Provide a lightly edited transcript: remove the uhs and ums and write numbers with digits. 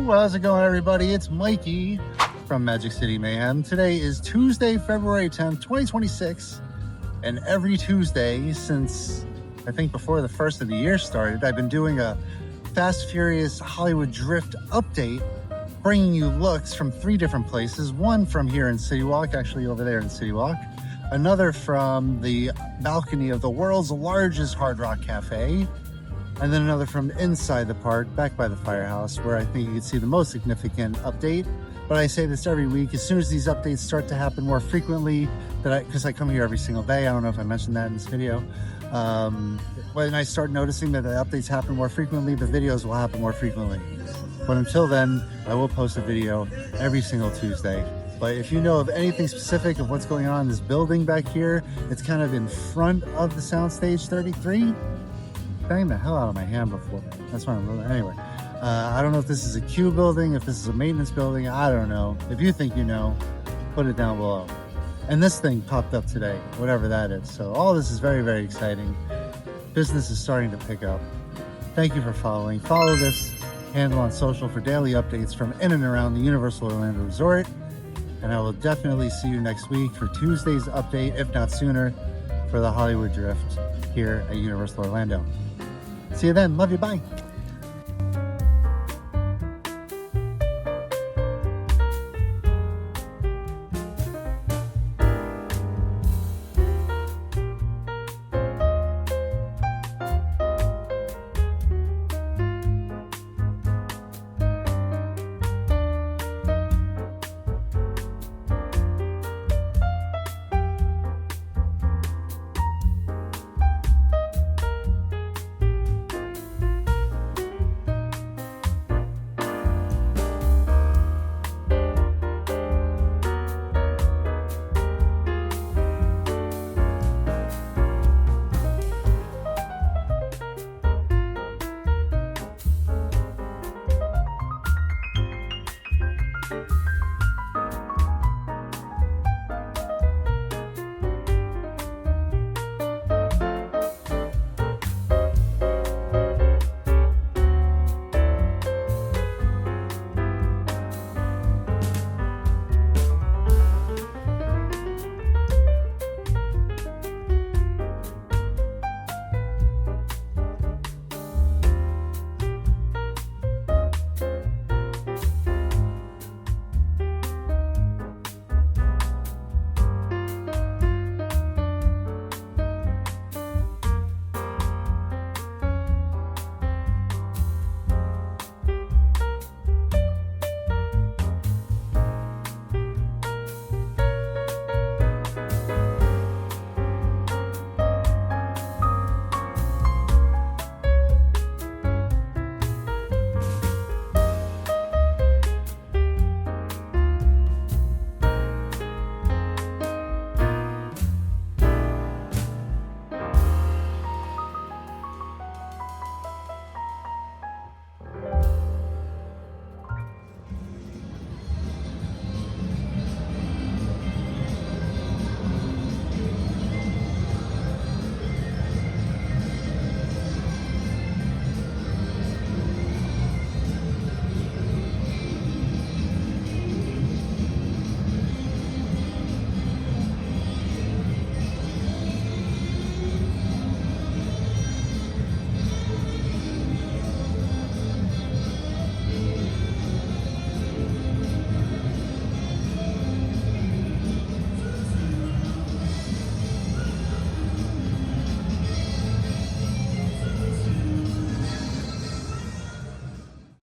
How's it going, everybody? It's Mikey from Magic City Mayhem. Today is Tuesday, February 10th, 2026. And every Tuesday since, I think, before the first of the year started, I've been doing a Fast Furious Hollywood Drift update, bringing you looks from 3 different places. One from here in City Walk, actually over there in City Walk. Another from the balcony of the world's largest Hard Rock Cafe. And then another from inside the park, back by the firehouse, where I think you can see the most significant update. But I say this every week, as soon as these updates start to happen more frequently, because I come here every single day, I don't know if I mentioned that in this video. When I start noticing that the updates happen more frequently, the videos will happen more frequently. But until then, I will post a video every single Tuesday. But if you know of anything specific of what's going on in this building back here, it's kind of in front of the Soundstage 33. Bang the hell out of my hand before. That's why I'm really, anyway. I don't know if this is a queue building, if this is a maintenance building, I don't know. If you think you know, put it down below. And this thing popped up today, whatever that is. So all this is very, very exciting. Business is starting to pick up. Thank you for following. Follow this handle on social for daily updates from in and around the Universal Orlando Resort. And I will definitely see you next week for Tuesday's update, if not sooner, for the Hollywood Drift here at Universal Orlando. See you then. Love you. Bye.